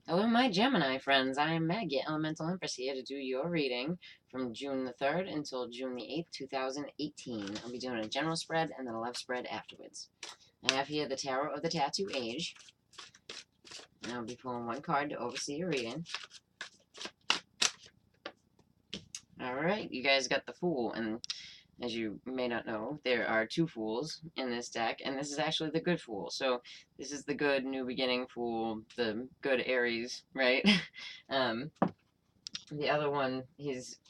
Hello, my Gemini friends. I am Meg, your Elemental Empress, here to do your reading from June the 3rd until June the 8th, 2018. I'll be doing a general spread and then a love spread afterwards. I have here the Tarot of the Tattoo Age. And I'll be pulling one card to oversee your reading. Alright, you guys got the Fool, and as you may not know, there are two Fools in this deck, and this is actually the good Fool. So this is the good New Beginning Fool, the good Aries, right? The other one, he's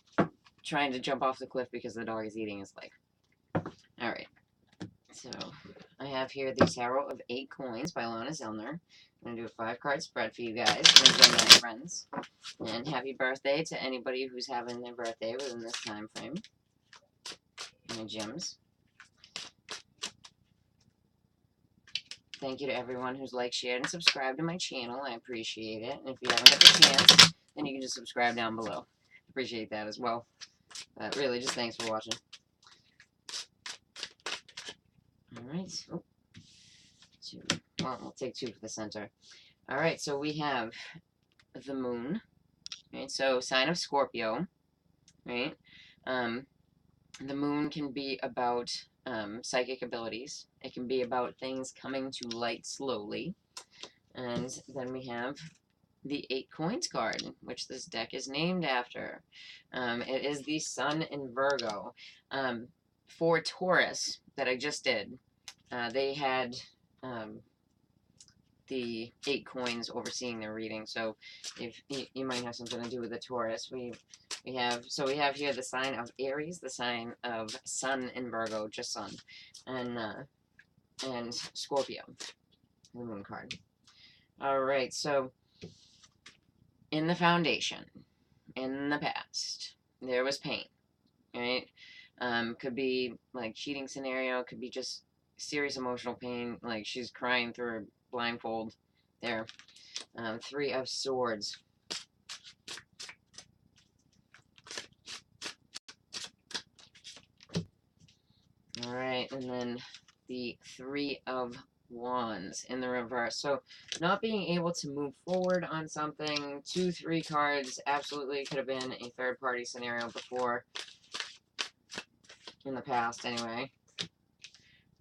trying to jump off the cliff because the dog is eating his leg. Alright, so I have here the Tarot of 8 Coins by Lana Zellner. I'm going to do a 5-card spread for you guys, my Gemini friends. And happy birthday to anybody who's having their birthday within this time frame. My gems. Thank you to everyone who's liked, shared, and subscribed to my channel. I appreciate it. And if you haven't got the chance, then you can just subscribe down below. Appreciate that as well. But really, just thanks for watching. Alright. Oh, 2. Well, we'll take 2 for the center. Alright, so we have the moon. Right, so sign of Scorpio. Right? The moon can be about psychic abilities. It can be about things coming to light slowly. And then we have the 8 Coins card, which this deck is named after. It is the Sun in Virgo. For Taurus, that I just did, they had the 8 Coins overseeing their reading, so if you might have something to do with the Taurus. We have here the sign of Aries, the sign of Sun in Virgo, just Sun, and Scorpio, the moon card. Alright, so in the foundation, in the past, there was pain, right? Could be like cheating scenario, could be just serious emotional pain, like she's crying through her blindfold there. 3 of Swords. Alright, and then the 3 of Wands in the reverse. So not being able to move forward on something. 2, 3 cards absolutely could have been a third-party scenario before. In the past, anyway.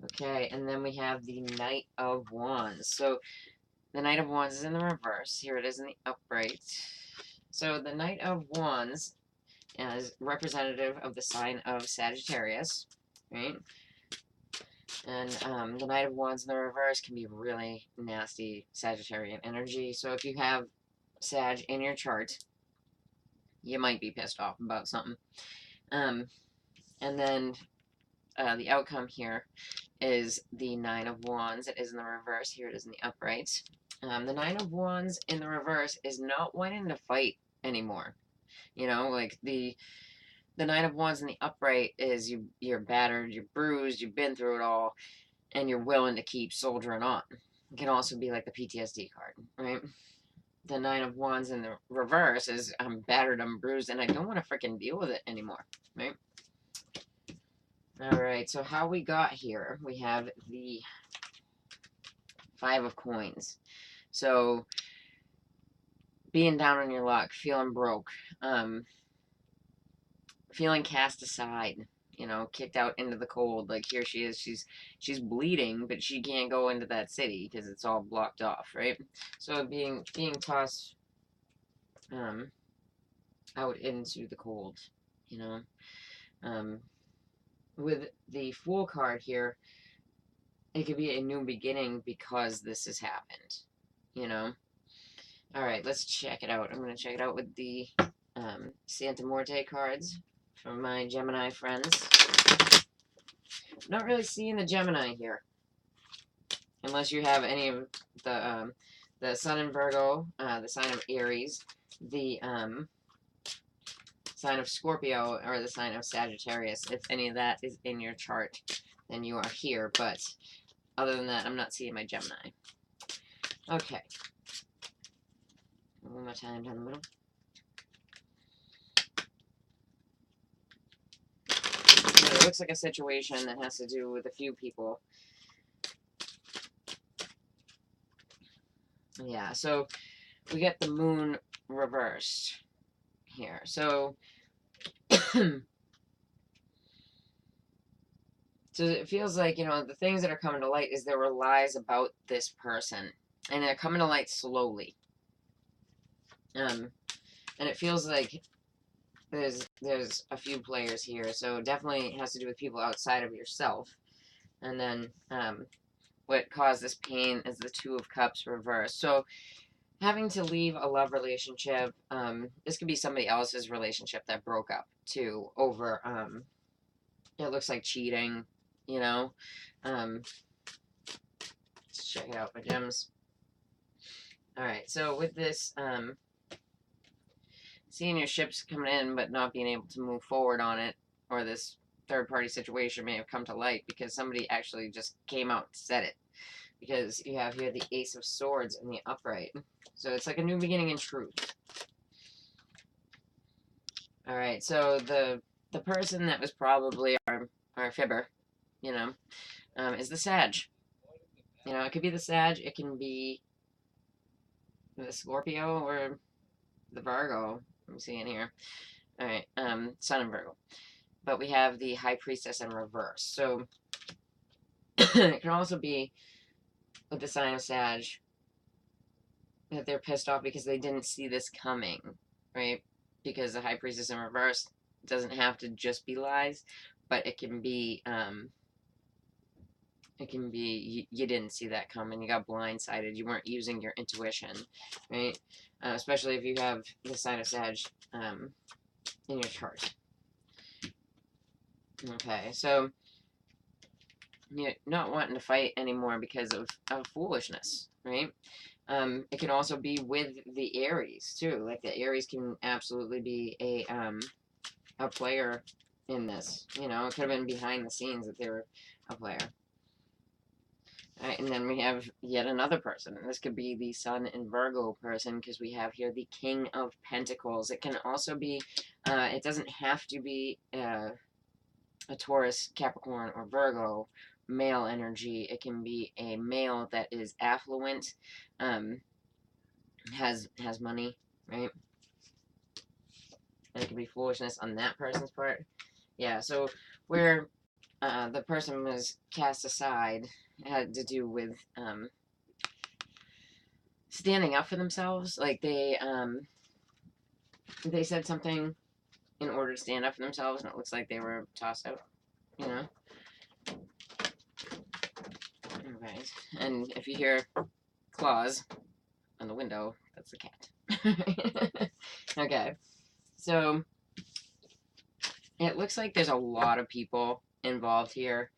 Okay, and then we have the Knight of Wands. So the Knight of Wands is in the reverse. Here it is in the upright. So the Knight of Wands is representative of the sign of Sagittarius, right? And the Knight of Wands in the reverse can be really nasty Sagittarian energy. So if you have Sag in your chart, you might be pissed off about something. And then the outcome here is the 9 of Wands. It is in the reverse. Here it is in the upright. The 9 of Wands in the reverse is not wanting to fight anymore. You know, like the 9 of Wands in the upright is you're battered, you're bruised, you've been through it all, and you're willing to keep soldiering on. It can also be like the PTSD card, right? The 9 of Wands in the reverse is I'm battered, I'm bruised, and I don't want to freaking deal with it anymore, right? Alright, so how we got here, we have the 5 of Coins. So, being down on your luck, feeling broke, feeling cast aside, you know, kicked out into the cold. Like here she is, she's bleeding, but she can't go into that city because it's all blocked off, right? So being tossed out into the cold, you know. With the Fool card here, it could be a new beginning because this has happened, you know. Alright, let's check it out. I'm going to check it out with the Santa Muerte cards from my Gemini friends. Not really seeing the Gemini here. Unless you have any of the Sun in Virgo, the sign of Aries, the sign of Scorpio, or the sign of Sagittarius. If any of that is in your chart, then you are here. But other than that, I'm not seeing my Gemini. Okay. One more time down the middle. It looks like a situation that has to do with a few people. Yeah, so we get the moon reversed here. So, so it feels like, you know, the things that are coming to light is there were lies about this person, and they're coming to light slowly. And it feels like there's a few players here, so definitely it has to do with people outside of yourself. And then what caused this pain is the Two of Cups reversed. So having to leave a love relationship, this could be somebody else's relationship that broke up too over it looks like cheating, you know. Let's check it out, my gems. Alright, so with this seeing your ships coming in but not being able to move forward on it, or this third-party situation may have come to light because somebody actually just came out and said it. Because you have here the Ace of Swords in the upright. So it's like a new beginning in truth. Alright, so the person that was probably our fibber, you know, is the Sag. You know, it could be the Sag, it can be the Scorpio, or the Virgo. I'm seeing here. Alright, Sun and Virgo. But we have the High Priestess in reverse. So it can also be with the sign of Sag that they're pissed off because they didn't see this coming, right? Because the High Priestess in reverse doesn't have to just be lies, but it can be you didn't see that coming, you got blindsided, you weren't using your intuition, right? Especially if you have the sign of Sag in your chart. Okay, so you're not wanting to fight anymore because of foolishness, right? It can also be with the Aries too. Like the Aries can absolutely be a player in this. You know, it could have been behind the scenes that they were a player. All right, and then we have yet another person. This could be the Sun in Virgo person because we have here the King of Pentacles. It can also be, it doesn't have to be a Taurus, Capricorn, or Virgo male energy. It can be a male that is affluent, has money, right? And it can be foolishness on that person's part. Yeah, so where the person was cast aside had to do with standing up for themselves. Like they said something in order to stand up for themselves, and it looks like they were tossed out, you know? Okay, and if you hear claws on the window, that's the cat. Okay, so it looks like there's a lot of people involved here.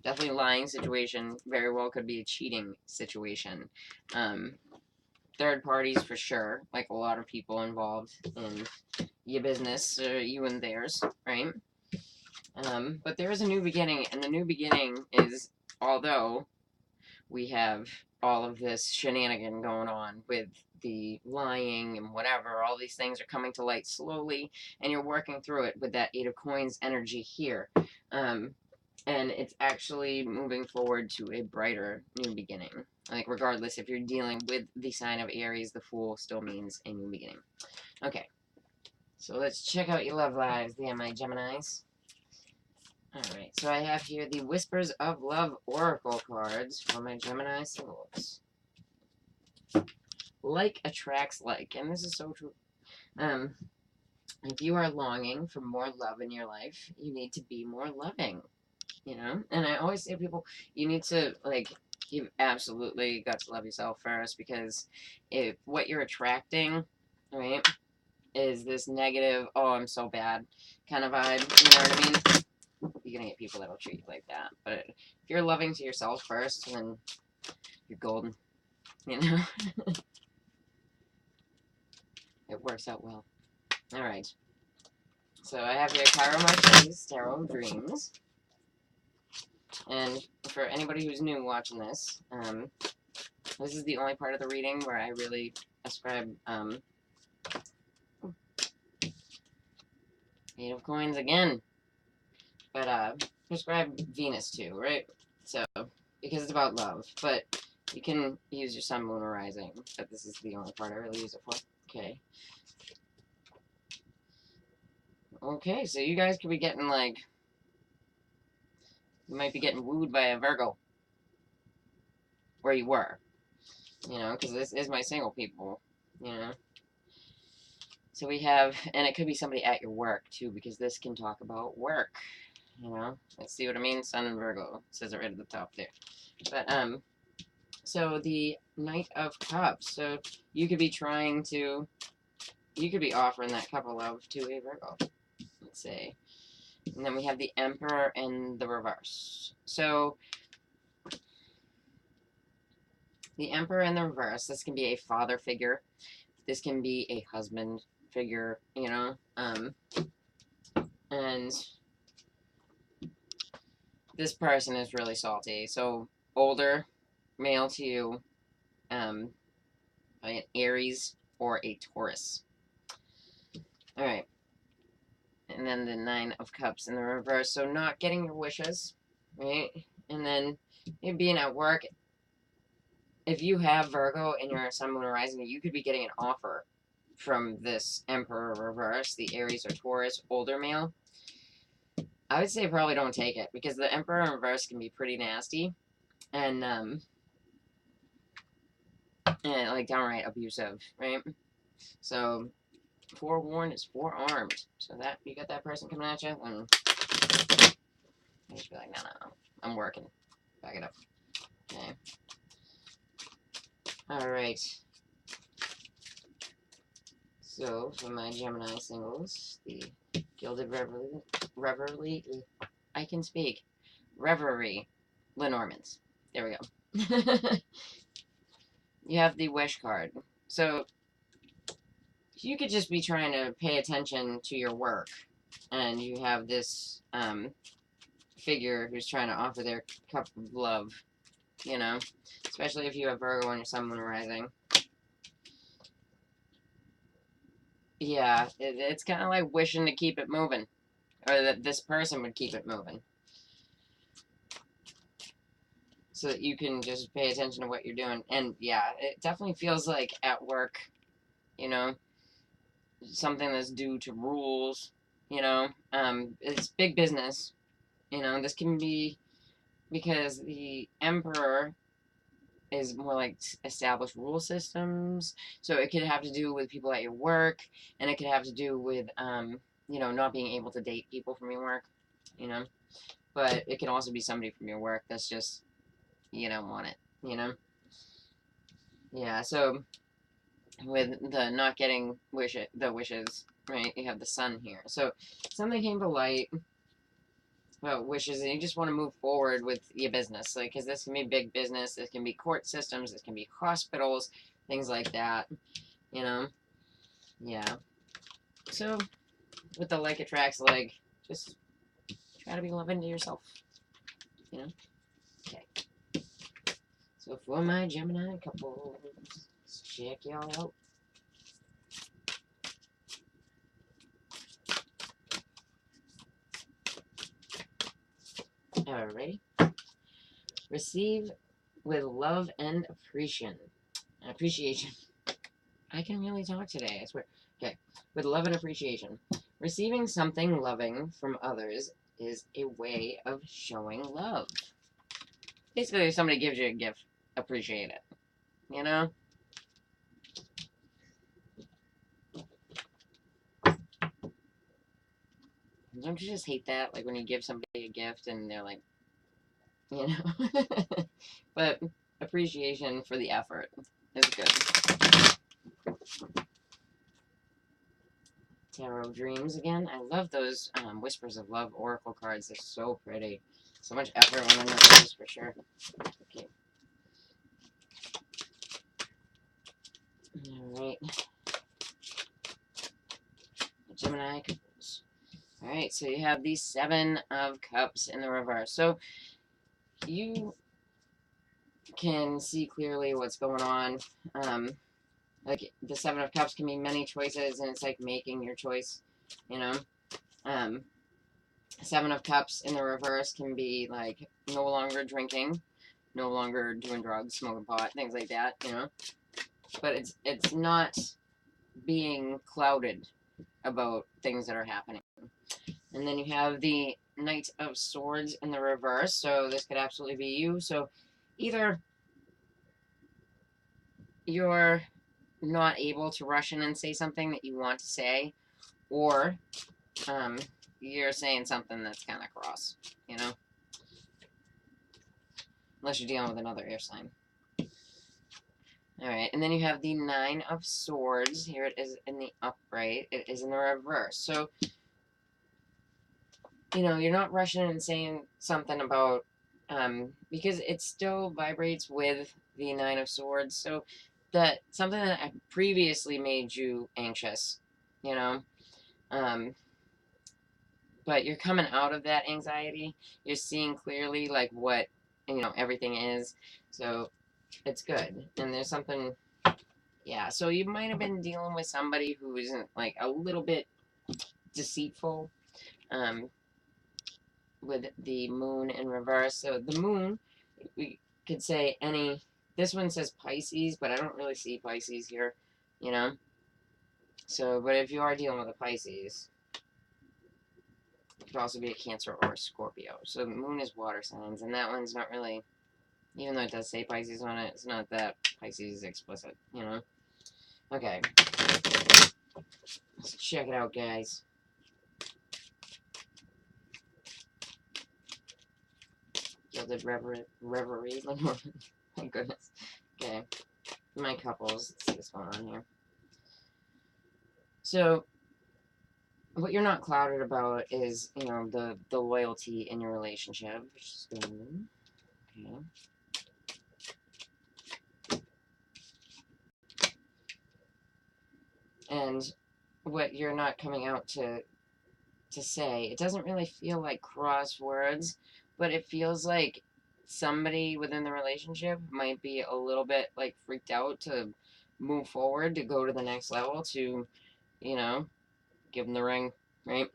Definitely a lying situation. Very well could be a cheating situation. Third parties for sure. Like a lot of people involved in your business, you and theirs, right? But there is a new beginning, and the new beginning is, although we have all of this shenanigan going on with the lying and whatever, all these things are coming to light slowly, and you're working through it with that Eight of Coins energy here. And it's actually moving forward to a brighter new beginning. Like, regardless if you're dealing with the sign of Aries, the Fool still means a new beginning. Okay, so let's check out your love lives, the my Geminis. Alright, so I have here the Whispers of Love Oracle cards for my Gemini singles. Like attracts like, and this is so true. If you are longing for more love in your life, you need to be more loving, you know? And I always say to people, you need to, like, you've absolutely got to love yourself first, because if what you're attracting, right, is this negative, oh, I'm so bad kind of vibe, you know what I mean? You're gonna get people that'll treat you like that. But if you're loving to yourself first, then you're golden, you know? It works out well. Alright. So I have here Cairo Marche's Tarot of Dreams. And for anybody who's new watching this, this is the only part of the reading where I really ascribe, Eight of Coins again. But, prescribe Venus too, right? So, because it's about love. But You can use your sun, moon, or rising, but this is the only part I really use it for. Okay. Okay, so you guys could be getting, like, you might be getting wooed by a Virgo. Where you were. You know, because this is my single people. You know. So we have, and it could be somebody at your work, too, because this can talk about work. You know. Let's see what I mean. Sun and Virgo. It says it right at the top there. But, so the Knight of Cups. So you could be trying to, you could be offering that cup of love to a Virgo. Let's say. And then we have the Emperor in the reverse. So the Emperor in the reverse, this can be a father figure. This can be a husband figure, you know. And this person is really salty. So older, male to you, an Aries or a Taurus. All right. And then the Nine of Cups in the reverse. So not getting your wishes, right? And then being at work. If you have Virgo in your Sun, Moon, or Rising, you could be getting an offer from this Emperor reverse, the Aries or Taurus, older male. I would say probably don't take it, because the Emperor in reverse can be pretty nasty. And like downright abusive, right? So forewarned is forearmed. So that you got that person coming at you, and you should be like, no, I'm working. Back it up. Okay. All right. So for my Gemini singles, the Gilded Reverie, I can speak. Reverie, Lenormands. There we go. You have the Wish card. So you could just be trying to pay attention to your work, and you have this figure who's trying to offer their cup of love, you know, especially if you have Virgo and your Sun, Moon, Rising. Yeah, it's kind of like wishing to keep it moving, or that this person would keep it moving, so that you can just pay attention to what you're doing. And yeah, it definitely feels like at work, you know, something that's due to rules, you know. It's big business, you know. This can be because the Emperor is more like established rule systems, so it could have to do with people at your work, and it could have to do with you know, not being able to date people from your work, you know. But it can also be somebody from your work that's just, you don't want it, you know. Yeah, so with the not getting the wishes, right? You have the Sun here. So something came to light about wishes, and you just want to move forward with your business, like, because this can be big business. This can be court systems. This can be hospitals, things like that. You know, yeah. So with the like attracts like, just try to be loving to yourself. You know. Okay. So for my Gemini couples, let's check y'all out. Alrighty. Receive with love and appreciation. I can really talk today, I swear. Okay. With love and appreciation. Receiving something loving from others is a way of showing love. Basically, if somebody gives you a gift, appreciate it. You know? Don't you just hate that? Like when you give somebody a gift and they're like, you know? But appreciation for the effort is good. Tarot Dreams again. I love those Whispers of Love Oracle cards. They're so pretty. So much effort when I'm not those for sure. Okay. Alright. Gemini couples. Alright, so you have the Seven of Cups in the reverse. So you can see clearly what's going on. Like the Seven of Cups can be many choices, and it's like making your choice, you know. Seven of Cups in the reverse can be like no longer drinking, no longer doing drugs, smoking pot, things like that, you know. But it's not being clouded about things that are happening. And then you have the Knight of Swords in the reverse, so this could absolutely be you. So either you're not able to rush in and say something that you want to say, or you're saying something that's kind of cross, you know? Unless you're dealing with another air sign. Alright, and then you have the Nine of Swords. Here it is in the upright. It is in the reverse. So, you know, you're not rushing in and saying something about, because it still vibrates with the Nine of Swords. So, that something that previously made you anxious, you know? But you're coming out of that anxiety. You're seeing clearly, like, what, you know, everything is. So, it's good. And there's something, yeah. So you might have been dealing with somebody who isn't, like, a little bit deceitful, with the moon in reverse. So the moon, we could say any, this one says Pisces, but I don't really see Pisces here, you know? So, but if you are dealing with a Pisces, it could also be a Cancer or a Scorpio. So the moon is water signs, and that one's not really, even though it does say Pisces on it, it's not that Pisces explicit, you know? Okay. Let's check it out, guys. Gilded Reverie. Thank goodness. Okay. My couples. Let's see what's going on here. So, what you're not clouded about is, you know, the loyalty in your relationship, which is good. Okay. And what you're not coming out to say, it doesn't really feel like crosswords, but it feels like somebody within the relationship might be a little bit, like, freaked out to move forward, to go to the next level, to, you know, give them the ring, right?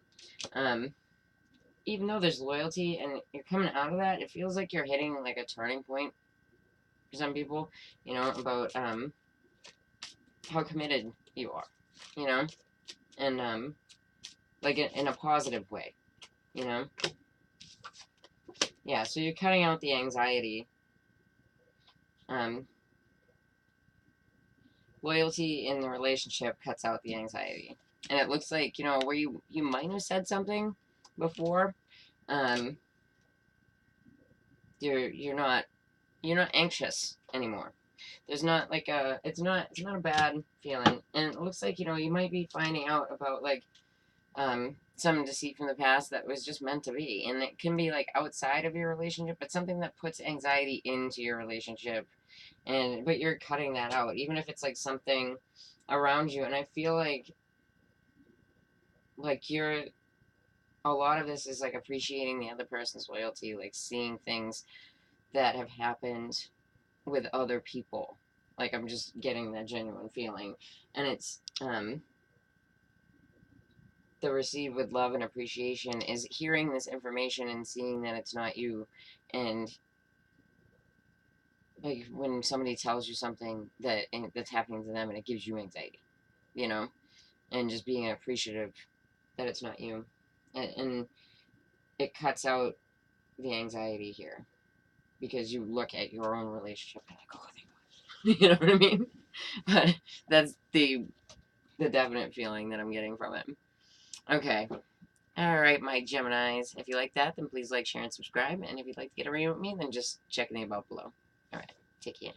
Even though there's loyalty and you're coming out of that, it feels like you're hitting, like, a turning point for some people, you know, about how committed you are, you know, and like, in a positive way, you know. Yeah, so you're cutting out the anxiety. Loyalty in the relationship cuts out the anxiety. And it looks like, you know, where you might have said something before, you're not anxious anymore. There's not, like, it's not a bad feeling. And it looks like, you know, you might be finding out about, like, some deceit from the past that was just meant to be. And it can be, like, outside of your relationship, but something that puts anxiety into your relationship. But you're cutting that out, even if it's, like, something around you. And I feel like you're, a lot of this is, like, appreciating the other person's loyalty, like, seeing things that have happened with other people. Like, I'm just getting that genuine feeling. And it's, the receive with love and appreciation is hearing this information and seeing that it's not you. And, like, when somebody tells you something that's happening to them and it gives you anxiety, you know, and just being appreciative that it's not you, and it cuts out the anxiety here, because you look at your own relationship and like, oh, thank God. You know what I mean? But that's the definite feeling that I'm getting from it. Okay. Alright, my Geminis. If you like that, then please like, share, and subscribe. And if you'd like to get a reading with me, then just check the above below. Alright, take care.